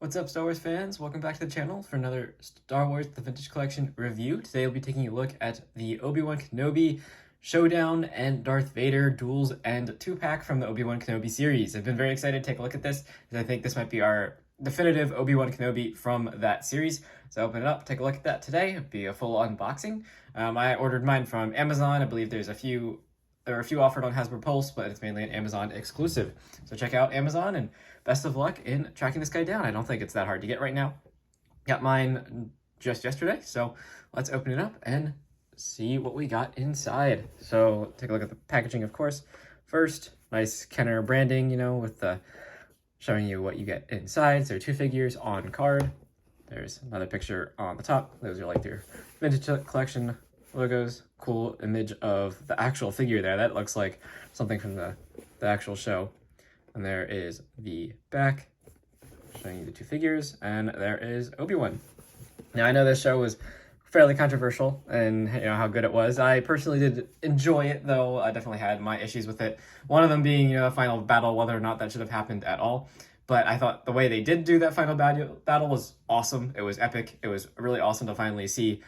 What's up, Star Wars fans? Welcome back to the channel for another Star Wars The Vintage Collection review. Today we'll be taking a look at the Obi-Wan Kenobi Showdown and Darth Vader duels and 2-pack from the Obi-Wan Kenobi series. I've been very excited to take a look at this, because I think this might be our definitive Obi-Wan Kenobi from that series. So open it up, take a look at that today. It'll be a full unboxing. I ordered mine from Amazon. I believe there are a few offered on Hasbro Pulse, but it's mainly an Amazon exclusive. So check out Amazon, and best of luck in tracking this guy down. I don't think it's that hard to get right now. Got mine just yesterday, so let's open it up and see what we got inside. So take a look at the packaging, of course. First, nice Kenner branding, with the showing you what you get inside. So 2 figures on card. There's another picture on the top. Those are like your vintage collection logos. Cool image of the actual figure there. That looks like something from the actual show. And there is the back, showing you the 2 figures, and there is Obi-Wan. Now, I know this show was fairly controversial and how good it was. I personally did enjoy it, though I definitely had my issues with it. One of them being the final battle, whether or not that should have happened at all. But I thought the way they did do that final battle was awesome. It was epic. It was really awesome to finally see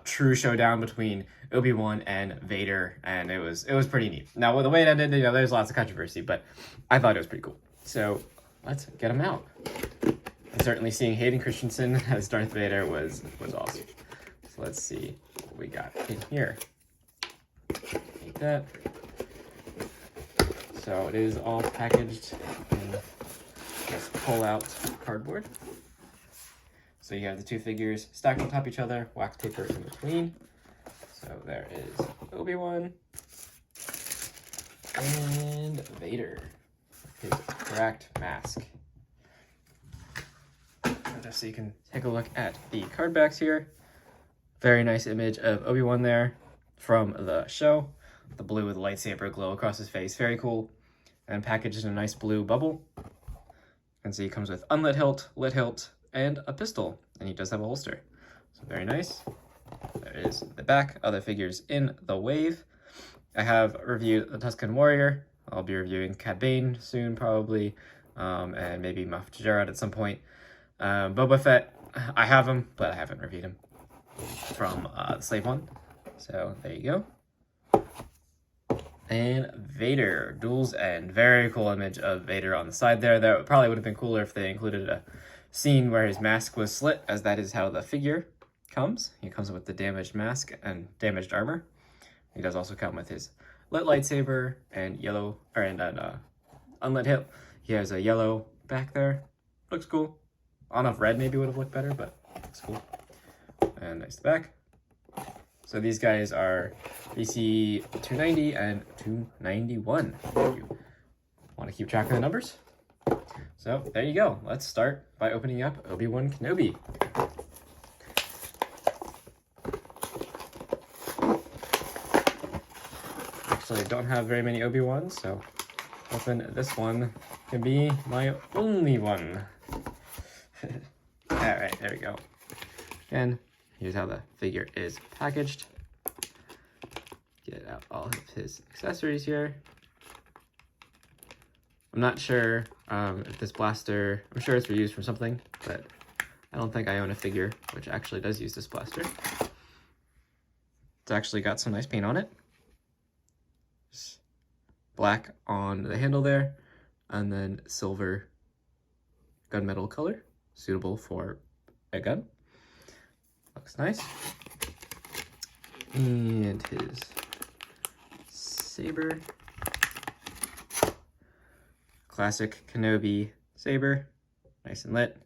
true showdown between Obi-Wan and Vader, and it was pretty neat. Now, with the way it ended, there's lots of controversy, but I thought it was pretty cool. So let's get him out. And certainly seeing Hayden Christensen as Darth Vader was awesome. So let's see what we got in here. Like that. So it is all packaged in this pull-out cardboard. So you have the 2 figures stacked on top of each other, wax paper in between. So there is Obi-Wan and Vader with his cracked mask. Just so you can take a look at the card backs here. Very nice image of Obi-Wan there from the show. The blue with the lightsaber glow across his face, very cool. And packaged in a nice blue bubble. And so he comes with unlit hilt, lit hilt, and a pistol, and he does have a holster. So very nice. There is the back, other figures in the wave. I have reviewed the Tusken Warrior. I'll be reviewing Cad Bane soon, probably, and maybe Moff Gideon at some point. Boba Fett, I have him, but I haven't reviewed him from the Slave One. So there you go. And Vader, Duels End. Very cool image of Vader on the side there. That probably would have been cooler if they included a scene where his mask was slit, as that is how the figure comes. He comes with the damaged mask and damaged armor. He does also come with his lit lightsaber and unlit hip. He has a yellow back there. Looks cool. I don't know if red maybe would have looked better, but looks cool. And nice back. So these guys are BC 290 and 291. If you want to keep track of the numbers. So there you go. Let's start by opening up Obi-Wan Kenobi. Actually, I don't have very many Obi-Wans, so hoping this one can be my only one. Alright, there we go. And here's how the figure is packaged. Get out all of his accessories here. I'm not sure if this blaster, I'm sure it's reused from something, but I don't think I own a figure which actually does use this blaster. It's actually got some nice paint on it. Just black on the handle there, and then silver gunmetal color, suitable for a gun. Looks nice. And his saber. Classic Kenobi saber. Nice and lit.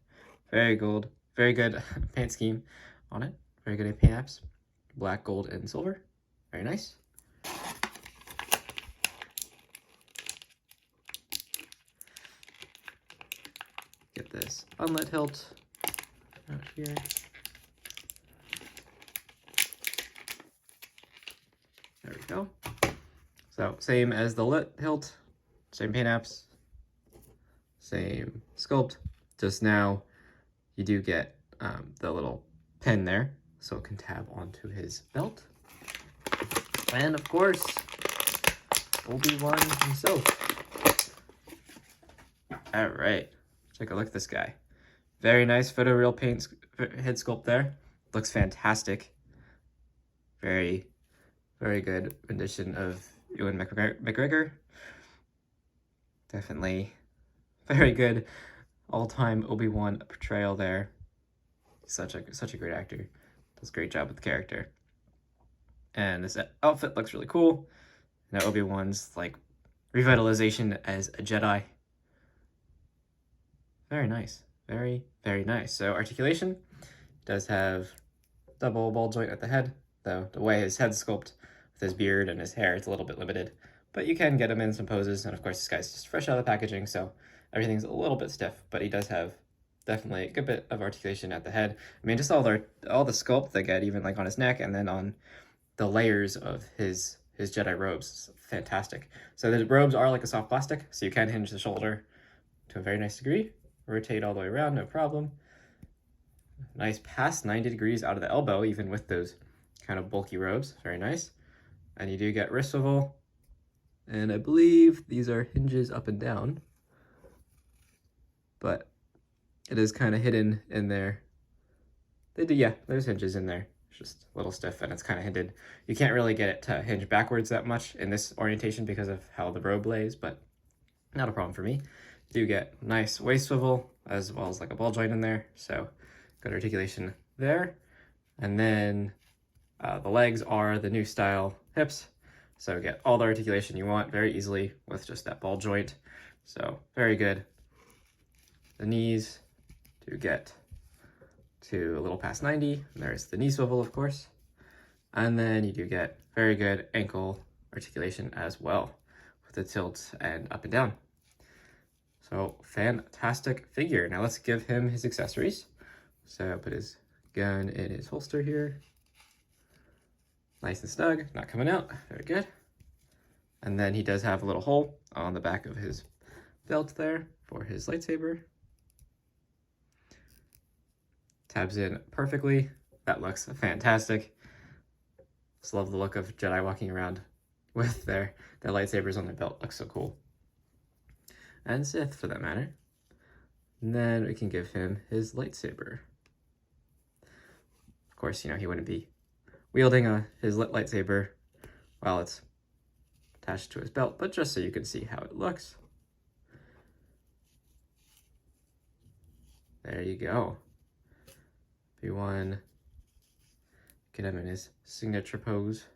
Very gold. Very good paint scheme on it. Very good paint apps. Black, gold, and silver. Very nice. Get this unlit hilt out here. There we go. So same as the lit hilt, same paint apps, same sculpt. Just now you do get the little pin there, so it can tab onto his belt. And of course, Obi-Wan himself. All right, take a look at this guy. Very nice photoreal paint head sculpt there. Looks fantastic. Very, very good rendition of Ewan McGregor. Definitely very good all-time Obi-Wan portrayal there. Such a great actor. Does a great job with the character. And this outfit looks really cool. Now Obi-Wan's like revitalization as a Jedi. Very nice. Very, very nice. So articulation does have double ball joint at the head, though the way his head's sculpted with his beard and his hair, it's a little bit limited. But you can get him in some poses, and of course this guy's just fresh out of the packaging, so everything's a little bit stiff, but he does have definitely a good bit of articulation at the head. I mean, just all the sculpt they get, even like on his neck and then on the layers of his Jedi robes, is fantastic. So the robes are like a soft plastic, so you can hinge the shoulder to a very nice degree. Rotate all the way around, no problem. Nice past 90 degrees out of the elbow, even with those kind of bulky robes. Very nice. And you do get wrist swivel. And I believe these are hinges up and down. But it is kind of hidden in there. Yeah, there's hinges in there. It's just a little stiff and it's kind of hindered. You can't really get it to hinge backwards that much in this orientation because of how the robe lays, but not a problem for me. You do get nice waist swivel as well as like a ball joint in there. So good articulation there. And then the legs are the new style hips. So get all the articulation you want very easily with just that ball joint. So very good. The knees do get to a little past 90. There's the knee swivel, of course. And then you do get very good ankle articulation as well with the tilt and up and down. So fantastic figure. Now let's give him his accessories. So I'll put his gun in his holster here. Nice and snug, not coming out, very good. And then he does have a little hole on the back of his belt there for his lightsaber. Tabs in perfectly, that looks fantastic. Just love the look of Jedi walking around with their lightsabers on their belt, looks so cool. And Sith for that matter. And then we can give him his lightsaber. Of course, you know, he wouldn't be wielding his lightsaber while it's attached to his belt, but just so you can see how it looks. There you go. Obi-Wan, get him in his signature pose.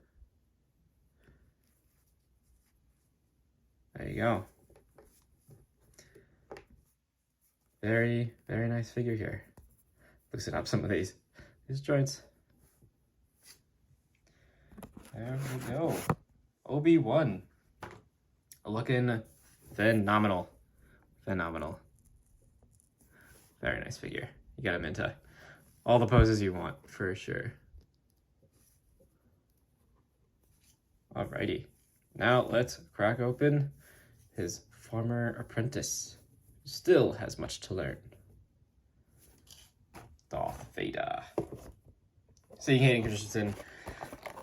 There you go. Very, very nice figure here. Loosen up some of these joints. There we go. Obi-Wan. Looking phenomenal. Phenomenal. Very nice figure. You got him into all the poses you want, for sure. Alrighty. Now let's crack open his former apprentice. Still has much to learn. Darth Vader. Seeing Hayden Christensen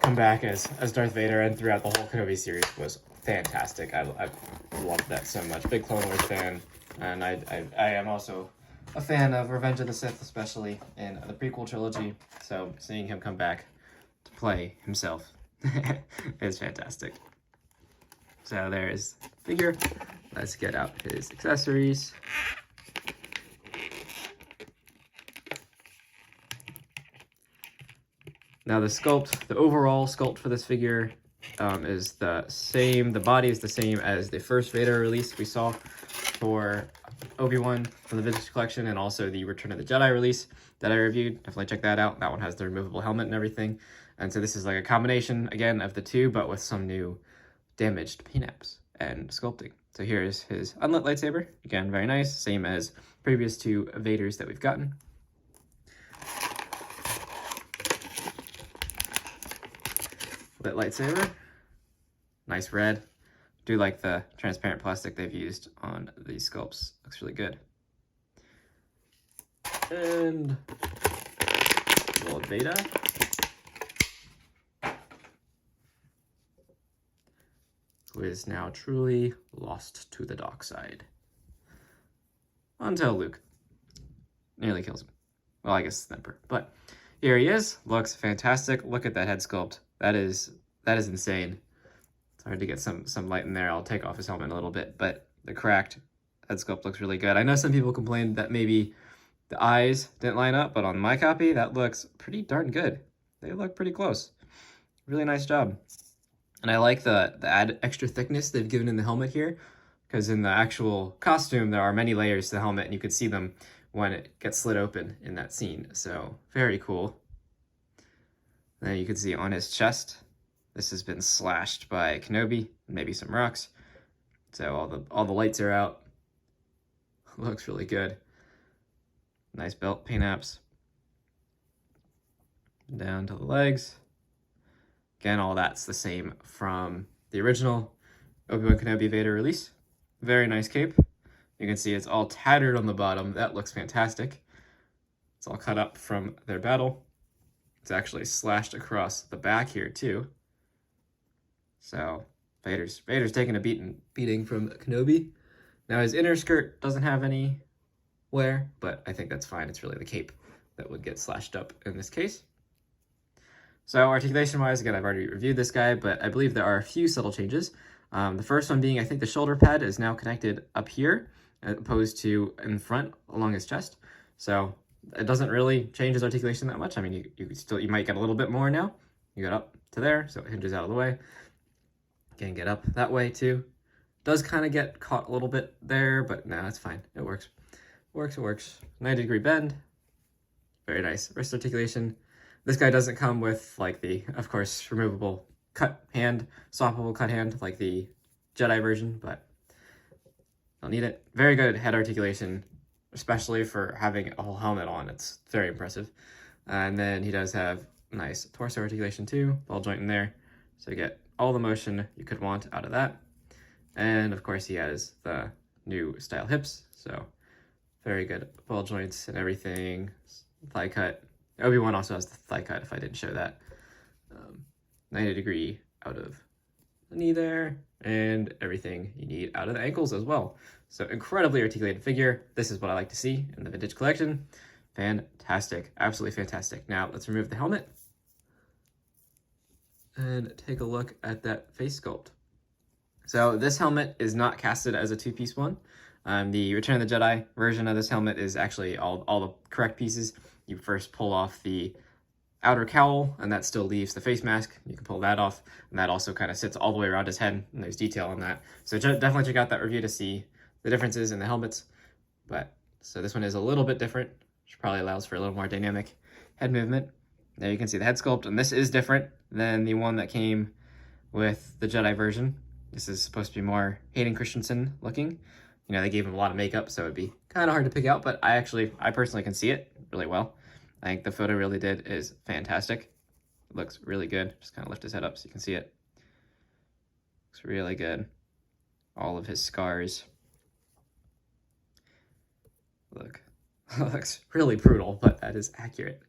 come back as Darth Vader and throughout the whole Kenobi series was fantastic. I loved that so much. Big Clone Wars fan, and I am also a fan of Revenge of the Sith, especially in the prequel trilogy. So seeing him come back to play himself is fantastic. So there is the figure. Let's get out his accessories. Now the sculpt, the overall sculpt for this figure is the same. The body is the same as the first Vader release we saw for Obi-Wan from the Vintage Collection, and also the Return of the Jedi release that I reviewed. Definitely check that out. That one has the removable helmet and everything. And so this is like a combination, again, of the two, but with some new damaged paint apps and sculpting. So here's his unlit lightsaber. Again, very nice. Same as previous two Vaders that we've gotten. Lit lightsaber. Nice red. Do like the transparent plastic they've used on these sculpts. Looks really good. And little Vader. Who is now truly lost to the dark side. Until Luke Nearly kills him. Well, I guess Sniper. But here he is. Looks fantastic. Look at that head sculpt. That is insane. It's hard to get some light in there. I'll take off his helmet a little bit, but the cracked head sculpt looks really good. I know some people complained that maybe the eyes didn't line up, but on my copy, that looks pretty darn good. They look pretty close. Really nice job. And I like the add extra thickness they've given in the helmet here, because in the actual costume, there are many layers to the helmet, and you can see them when it gets slit open in that scene. So very cool. And then you can see on his chest, this has been slashed by Kenobi, maybe some rocks. So all the lights are out. Looks really good. Nice belt paint apps. Down to the legs. Again, all that's the same from the original Obi-Wan Kenobi Vader release. Very nice cape. You can see it's all tattered on the bottom. That looks fantastic. It's all cut up from their battle. It's actually slashed across the back here too. So Vader's taking a beating from Kenobi. Now his inner skirt doesn't have any wear, but I think that's fine. It's really the cape that would get slashed up in this case. So articulation-wise, again, I've already reviewed this guy, but I believe there are a few subtle changes. The first one being, I think the shoulder pad is now connected up here, as opposed to in front along his chest. So it doesn't really change his articulation that much. I mean, you might get a little bit more now. You get up to there, so it hinges out of the way. Can get up that way too. Does kind of get caught a little bit there, but no, it's fine. It works. It works. 90-degree bend. Very nice. Wrist articulation. This guy doesn't come with, like, the, of course, removable cut hand, swappable cut hand, like the Jedi version, but don't need it. Very good head articulation, especially for having a whole helmet on. It's very impressive. And then he does have nice torso articulation too, ball joint in there. So you get all the motion you could want out of that. And of course he has the new style hips, so very good ball joints and everything. Thigh cut. Obi-Wan also has the thigh cut, if I didn't show that. 90-degree out of the knee there, and everything you need out of the ankles as well. So incredibly articulated figure. This is what I like to see in the vintage collection. Fantastic, absolutely fantastic. Now let's remove the helmet and take a look at that face sculpt. So this helmet is not casted as a two-piece one. The Return of the Jedi version of this helmet is actually all the correct pieces. You first pull off the outer cowl, and that still leaves the face mask. You can pull that off, and that also kind of sits all the way around his head, and there's detail on that. So definitely check out that review to see the differences in the helmets. So this one is a little bit different, which probably allows for a little more dynamic head movement. There you can see the head sculpt, and this is different than the one that came with the Jedi version. This is supposed to be more Hayden Christensen looking. You know, they gave him a lot of makeup, so it'd be kind of hard to pick out, but I personally can see it really well. I think the photo really did is fantastic. It looks really good. Just kind of lift his head up so you can see it. Looks really good. All of his scars. Look, looks really brutal, but that is accurate.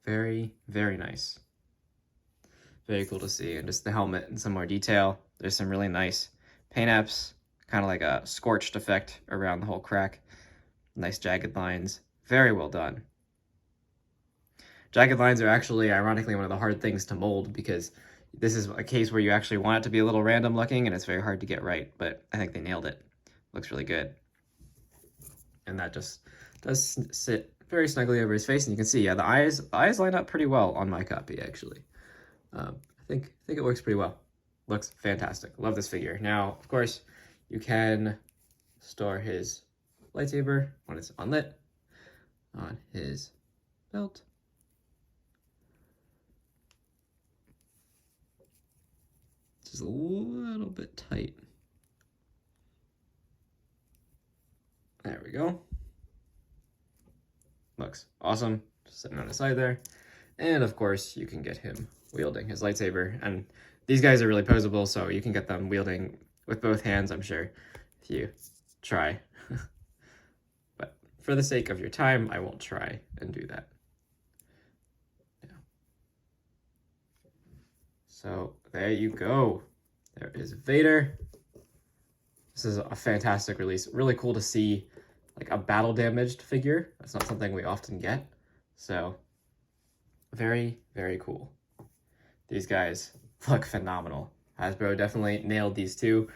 Very, very nice. Very cool to see. And just the helmet and some more detail. There's some really nice paint apps, kind of like a scorched effect around the whole crack. Nice jagged lines. Very well done. Jagged lines are actually, ironically, one of the hard things to mold, because this is a case where you actually want it to be a little random looking, and it's very hard to get right, but I think they nailed it. Looks really good. And that just does sit very snugly over his face, and you can see, yeah, the eyes line up pretty well on my copy, actually. I think it works pretty well. Looks fantastic. Love this figure. Now, of course, you can store his lightsaber when it's unlit on his belt. Just a little bit tight. There we go. Looks awesome. Just sitting on the side there. And of course, you can get him wielding his lightsaber. And these guys are really posable, so you can get them wielding with both hands, I'm sure, if you try. But for the sake of your time, I won't try and do that. Yeah. So there you go. There is Vader. This is a fantastic release. Really cool to see like a battle damaged figure. That's not something we often get. So very, very cool. These guys look phenomenal. Hasbro definitely nailed these two.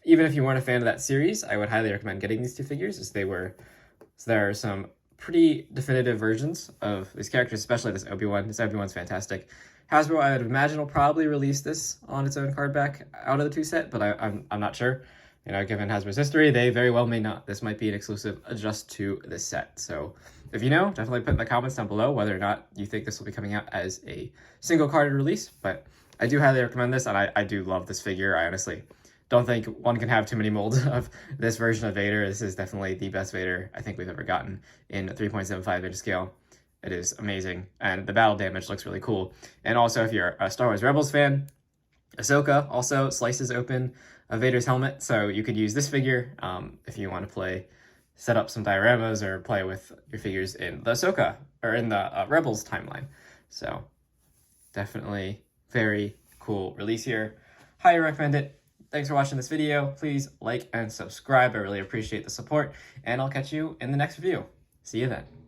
Even if you weren't a fan of that series, I would highly recommend getting these two figures, as there are some pretty definitive versions of these characters, especially this Obi-Wan. This Obi-Wan's fantastic. Hasbro, I would imagine, will probably release this on its own card back out of the 2 set, but I'm not sure. You know, given Hasbro's history, they very well may not. This might be an exclusive just to this set. So if you know, definitely put in the comments down below whether or not you think this will be coming out as a single carded release. But I do highly recommend this, and I do love this figure. I honestly don't think one can have too many molds of this version of Vader. This is definitely the best Vader I think we've ever gotten in 3.75 inch scale. It is amazing, and the battle damage looks really cool. And also, if you're a Star Wars Rebels fan, Ahsoka also slices open Vader's helmet, so you could use this figure if you want to set up some dioramas or play with your figures in the Ahsoka, or in the Rebels timeline. So definitely very cool release here. Highly recommend it. Thanks for watching this video. Please like and subscribe. I really appreciate the support, and I'll catch you in the next review. See you then.